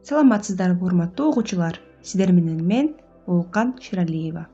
Саламатсыздарбы урматтуу угуучулар, сиздер менен мен Улуккан Шералиева.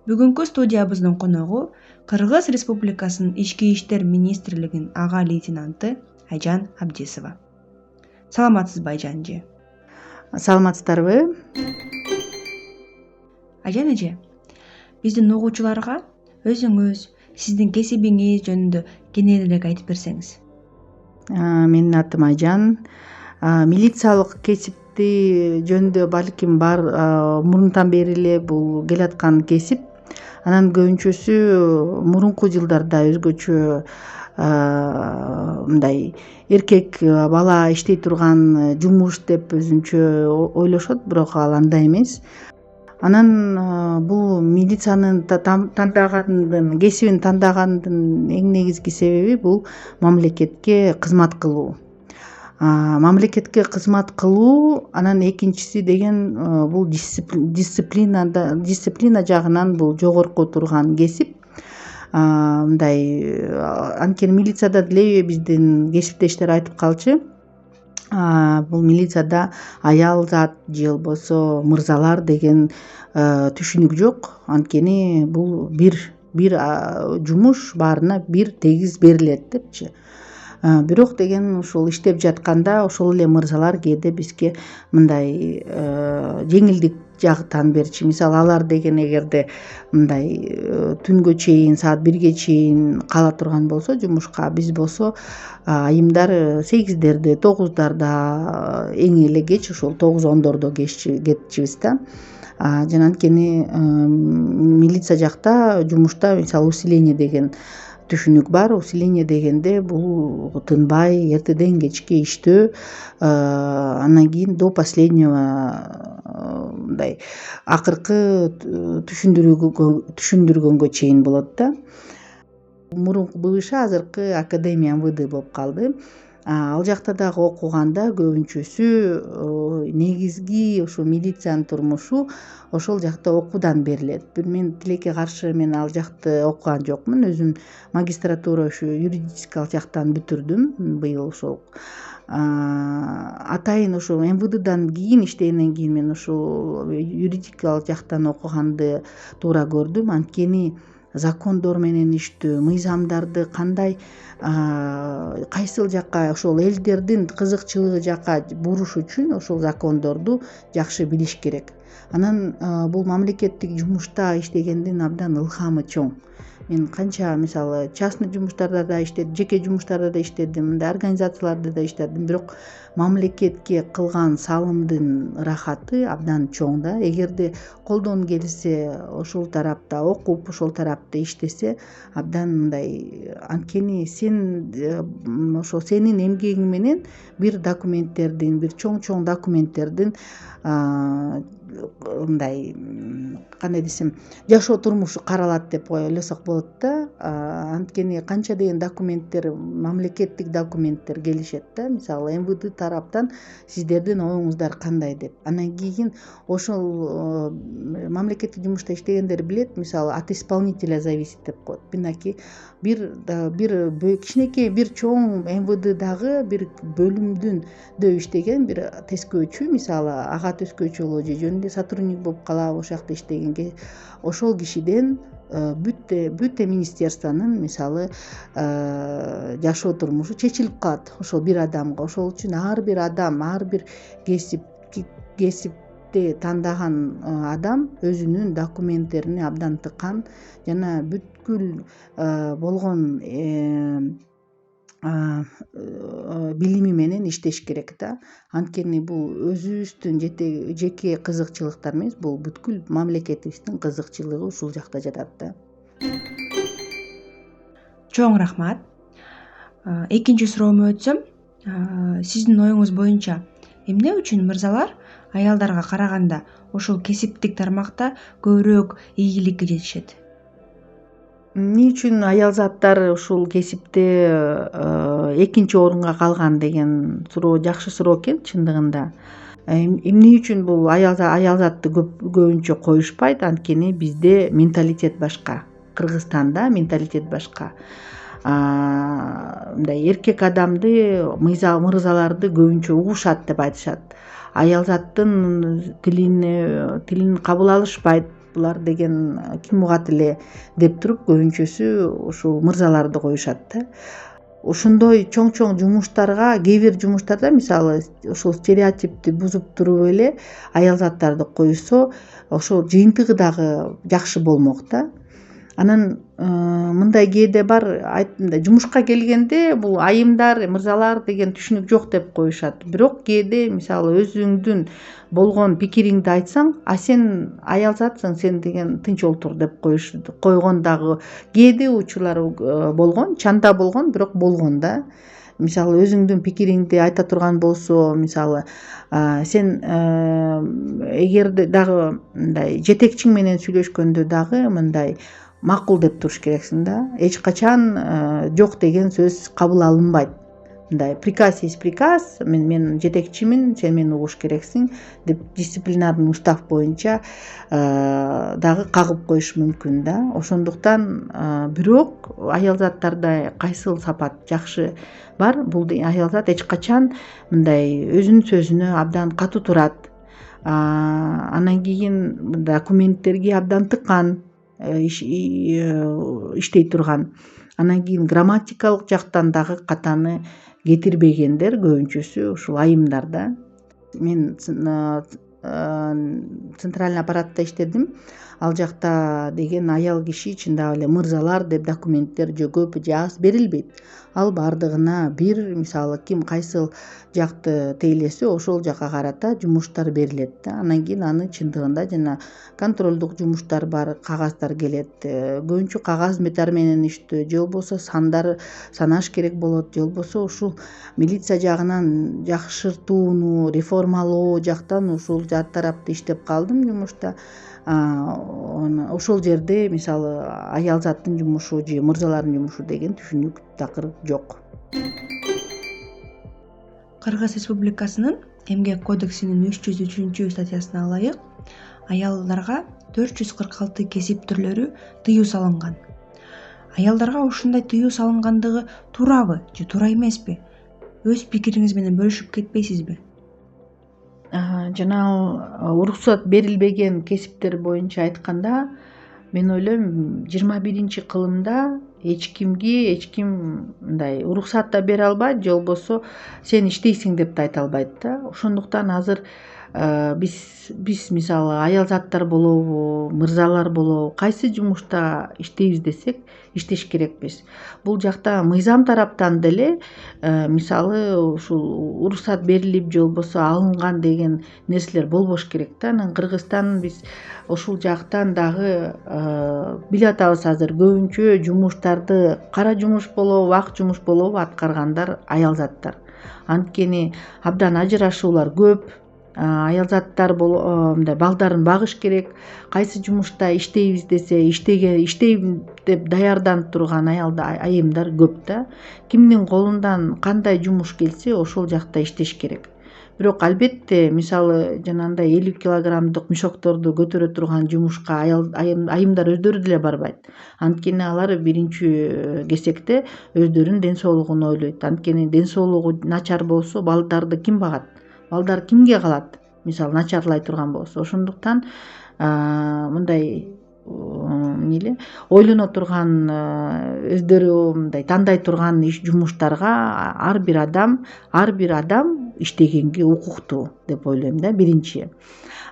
Бүгүнкү студиябыздын коногу Кыргыз Республикасынын Ички иштер министрлигинин ага лейтенанты Айжан Абдисова. Саламатсызбы Айжан эже? Саламатсыздарбы? Айжан эже, биздин угуучуларга өзүңүз, сиздин кесибиңиз жөнүндө кененирээк айтып берсеңиз. Менин атым Айжан. Милициялык кесипти жөнүндө балким бар мурунтан бери эле бул келаткан кесип. Анан көбүнчөсү мурунку жылдарда өзгөчө мындай эркек бала иштей турган жумуш деп өзүнчө ойлошот, бирок ал андай эмес. Анан бул милициянын кесибин тандагандын эң негизги себеби бул мамлекетке кызмат кылуу. Мамлекетке кызмат кылуу, анан экинчиси деген бул дисциплина жагынан бул жогорку турган кесип. Мындай анткени милицияда деле биздин кесиптештер айтып калчу. Бул милицияда аял зат же болбосо мырзалар деген түшүнүк жок. Анткени бул бир жумуш баарына бир тегиз берилет депчи. Бирок деген ушул иштеп жатканда ошол эле мырзалар кээде бизге мындай жеңилдик жактан берчү. Мисалы, алар деген эгерде мындай түнгө чейин, саат 1ге чейин кала турган болсо жумушка, биз болсо айымдар 8дерде, 9дарда, эң эле кеч ошол 9-10дордо кетчүбүз да. Жана анткени милиция жакта жумушта мисалы усиление деген түшүнүк бар. Усиление дегенде бул тынбай эртеден кечке иштөө, андан кийин до последнего мындай акыркы түшүндүргөнгө чейин болот да. Мурунку бывший, азыркы Академия МВД болуп калды. Ал жакта дагы окуганда көбүнчөсү негизги ошо милициянын турмушу ошол жакта окуудан берилет. Мен тилекке каршы мен ал жакты окуган жокмун. Өзүм магистратура ошо юридический жактан бүтүрдүм быйыл ошол. Атайын ошо МВДдан кийин иштегенден кийин мен ошол юридикалык жактан окуганды туура көрдүм. Анткени закондор менен иштөө, мыйзамдарды кандай кайсыл жакка ошол элдердин кызыкчылыгы жакка буруш үчүн ошол закондорду жакшы билиш керек. Анан бул мамлекеттик жумушта иштегендин абдан ылхамы чоң. Мен канча мисалы частный жумуштарда да иштедим, жеке жумуштарда да иштедим, мындай организацияларда да иштедим, бирок мамлекетке кылган салымдын ырахаты абдан чоң да. Эгерде колдон келсе ошол тарапта окуп, ошол тарапта иштесе абдан мындай, анткени сен ошол сенин эмгегиң менен бир документтердин, бир чоң документтердин мындай, кандай десем, жашоо турмушу каралат деп ойлосок болот да. Анткени канча деген документтер, мамлекеттик документтер келишет да. Мисалы МВД тараптан сиздердин оюңуздар кандай деп. Андан кийин ошол мамлекеттик жумушта иштегендер билет, мисалы от исполнителя зависит деп коет. Мынакей бир кичинекей, бир чоң МВДдагы бир бөлүмдүндө иштеген бир тескөөчү, мисалы ага тескөөчү же жөнүндө сотрудник болуп калабы, ошол жакта иштеген ошол кишиден бүт министерствонун мисалы жашоо турмушу чечилип калат ошол бир адамга. Ошол үчүн ар бир адам, ар бир кесипти тандаган адам өзүнүн документтерине абдан тыккан жана бүткүл болгон билими менен иштеш керек да. Анткени бул өзүбүздүн жеке кызыкчылыктар эмес, бул бүткүл мамлекетибиздин кызыкчылыгы ушул жакта жатат да. Чоң рахмат. Экинчи суроомо өтсөм, сиздин оюңуз боюнча эмне үчүн мырзалар аялдарга караганда ошол кесиптик тармакта көбүрөөк ийгиликке жетишет? Эмне үчүн аял заттар ушул кесипте экинчи орунга калган деген суроо жакшы суроо экен чындыгында. Эмне үчүн бул аял затты көбүнчө коюшпайт? Анткени бизде менталитет башка. Кыргызстанда менталитет башка. мындай эркек адамды мырзаларды көбүнчө угушат деп айтышат. Аял заттын тилин кабыл алышпайт булар деген ким угат эле деп туруп көбүнчөсү ушул мырзаларды коюшат да. Ошондой чоң жумуштарга, кээ бир жумуштарда мисалы ушул стереотипти бузуп туруп эле аял заттарды коюшса, ошол жыйынтыгы дагы жакшы болмок да. Анан мындай кээде бар, жумушка келгенде бул айымдар, мырзалар деген түшүнүк жок деп коюшат. Бирок кээде мисалы өзүңдүн болгон пикириңди айтсаң, сен аял затсың, сен деген тынч олтур деп койгон дагы кээде учурлар болгон, чанда болгон, бирок болгон да. Мисалы өзүңдүн пикириңди айта турган болсо, мисалы сен эгерде дагы мындай жетекчиң менен сүйлөшкөндө дагы мындай макул деп туруш керексиң да. Эч качан жок деген сөз кабыл алынбайт. Мындай приказ есть приказ, мен жетекчимин, сен мени угуш керексиң деп дисциплинарный устав боюнча дагы кагып коюш мүмкүн да. Ошондуктан бирок аял заттарда кайсыл сапат жакшы бар, бул аял зат эч качан мындай өзүнүн сөзүнө абдан катуу турат. Анан кийин документтерге абдан тыккан, иштей турган. Анан кийин грамматикалык жактан дагы катаны кетирбегендер көбүнчөсү ушул айымдар да. Мен центральный аппаратта иштедим. Ал жакта деген аял киши чындап эле мырзалар деп документтер көп же аз берилбейт. Ал бардыгына бир, мисалы ким кайсыл жакты тейлесе ошол жака карата жумуштар берилет да. Анан кийин аны чындыгында жана контролдук жумуштар бар, кагаздар келет. Көбүнчө кагаз метар менен иштөө, же болбосо санаш керек болот, же болбосо ушул милиция жагынан жакшыртууну, реформалоо жактан ушул жат тарапта иштеп калдым жумушта. Ошол жерде мисалы аял заттын жумушу же мырзалардын жумушу деген түшүнүк такыр жок. Кыргыз Республикасынын Эмгек кодексинин 303 статьясына ылайык аялдарга 446 кесип түрлөрү тыюу салынган. Аялдарга ушундай тыюу салынгандыгы туурабы же туура эмеспи? Өз пикириңиз менен бөлүшүп кетпейсизби? Жана уруксат берилбеген кесиптер боюнча айтканда, мен ойлойм 21-кылымда эч ким мындай уруксат да бере албайт, же болбосо сен иштейсиң деп да айта албайт да. Ошондуктан азыр биз мисалы аял заттар болобу, мырзалар болобу, кайсы жумушта иштейбиз десек иштеш керекпиз. Бул жакта мыйзам тараптан деле мисалы ушул уруксат берилип же болбосо алынган деген нерселер болбош керек да. Анан Кыргызстан биз ушул жактан дагы билип атабыз, азыр көбүнчө жумуштарды кара жумуш болобу, ак жумуш болобу аткаргандар аял заттар. Анткени абдан ажырашуулар көп. Аял заттар мындай балдарын багыш керек. Кайсы жумушта иштейбиз десе, иштейм деп даярданып турган айымдар көп да. Кимдин колундан кандай жумуш келсе, ошол жакта иштеш керек. Бирок албетте мисалы жанагындай 50 килограммдык мешокторду көтөрө турган жумушка айымдар өздөрү деле барбайт. Анткени алар биринчи кезекте өздөрүнүн ден соолугун ойлойт. Анткени ден соолугу начар болсо балдарды ким багат? Балдар кимге калат? Мисалы начарлай турган болсо. Ошондуктан мындай ойлоно турган, өздөрү мындай тандай турган жумуштарга ар бир адам иштегенге укуктуу деп ойлойм да, биринчи.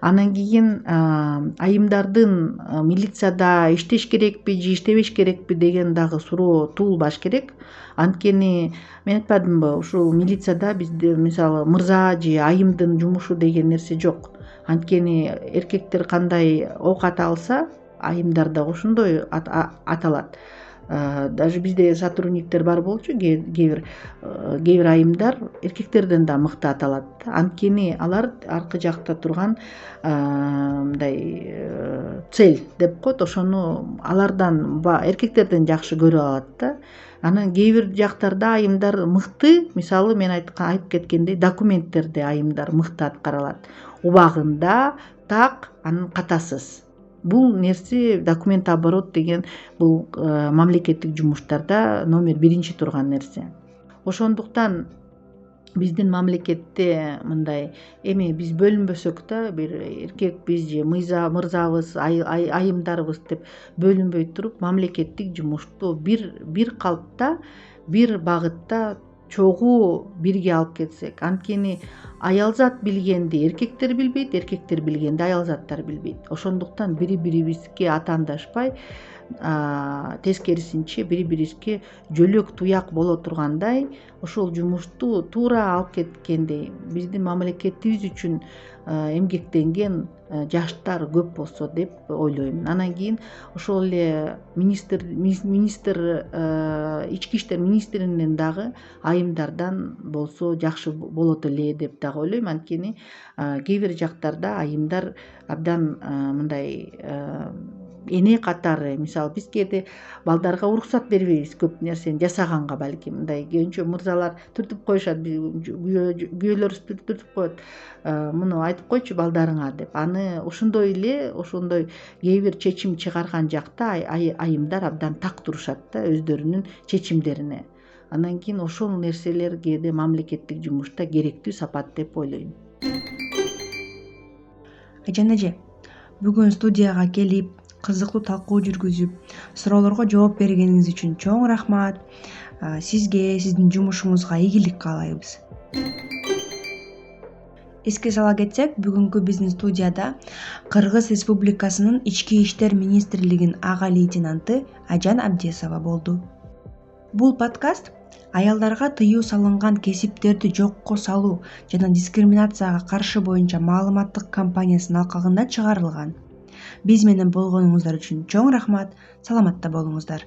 Анан кийин айымдардын милицияда иштеш керекпи же иштебеш керекпи деген дагы суроо туулбаш керек. Анткени мен айтпадымбы, ушул милицияда бизде мисалы мырза же айымдын жумушу деген нерсе жок. Анткени эркектер кандай оокат алса, айымдар да ошондой аталат. Даже бизде сотрудниктер бар болчу, кээ бир айымдар эркектерден да мыкты аталат. Анткени алар аркы жакта турган мындай цель деп коет, ошону алардан эркектерден жакшы көрүп алат да. Анан кээ бир жактарда айымдар мыкты, мисалы мен айтып кеткендей документтерде айымдар мыкты аткара алат. Убагында так, анан катасыз. бул нерсе документ оборот деген бул мамлекеттик жумуштарда номер 1 турган нерсе. Ошондуктан биздин мамлекетте мындай эми биз бөлүнбөсөк да, бир эркекпиз же мырзабыз, айымдарбыз деп бөлүнбөй туруп, мамлекеттик жумушту бир калпта, бир багытта чогуу бирге алып кетсек. Анткени аялзат билгенди эркектер билбейт, эркектер билгенди аялзаттар билбейт. Ошондуктан бири-бирибизге атаандашпай, тескерисинче бири-бирибизге жөлөк туяк боло тургандай ошол жумушту туура алып кеткендей биздин мамлекетибиз үчүн эмгектенген жаштар көп болсо деп ойлоймун. Анан кийин ошол эле министр ички иштер министринен дагы айымдардан болсо жакшы болот эле деп дагы ойлойм. Анткени кээ бир жактарда айымдар абдан мындай эне катары, мисалы биз кээде балдарга уруксат бербейбиз көп нерсени жасаганга, балким мындай көбүнчө мырзалар түртүп коюшат, күйөөлөрүбүз түртүп коет, муну айтып койчу балдарыңа деп. Аны ошондой кээ бир чечим чыгарган жакта айымдар абдан так турушат да өздөрүнүн чечимдерине. Андан кийин ошол нерселер кээде мамлекеттик жумушта керектүү сапат деп ойлойм. Айжан эже, бүгүн студияга келип кызыктуу талкуу жүргүзүп, суроолорго жооп бергениңиз үчүн чоң рахмат. Сизге, сиздин жумушуңузга ийгилик каалайбыз. Эске сала кетсек, бүгүнкү биздин студияда Кыргыз Республикасынын Ички иштер министрлигинин ага лейтенанты Айжан Абдесова болду. Бул подкаст аялдарга тыюу салынган кесиптерди жокко салуу жана дискриминацияга каршы боюнча маалыматтык кампаниясынын алкагында чыгарылган. Биз менен болгонуңуздар үчүн чоң рахмат. Саламатта болуңуздар.